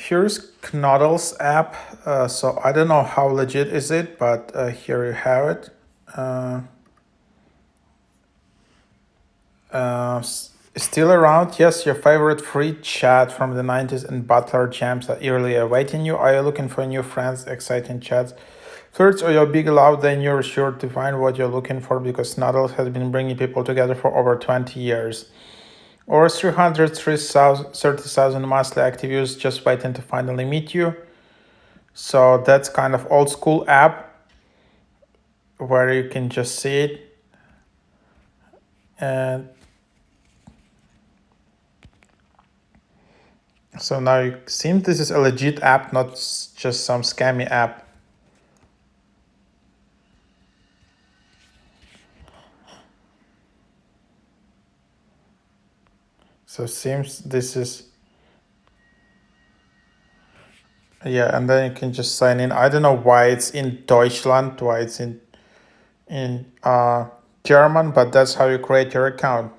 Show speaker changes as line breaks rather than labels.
here's Knuddles app. So I don't know how legit is it, but here you have it. Still around? Yes, your favorite free chat from the 90s and Butler jams that eagerly awaiting you. Are you looking for new friends, exciting chats? First, or you're big loud, then you're sure to find what you're looking for because Snuddles has been bringing people together for over 20 years. Over 330,000 monthly active users just waiting to finally meet you. So that's kind of old school app where you can just see it. And so now it seems this is a legit app, not just some scammy app. So it seems this is, yeah, and then you can just sign in. I don't know why it's in Deutschland, why it's in German, but that's how you create your account.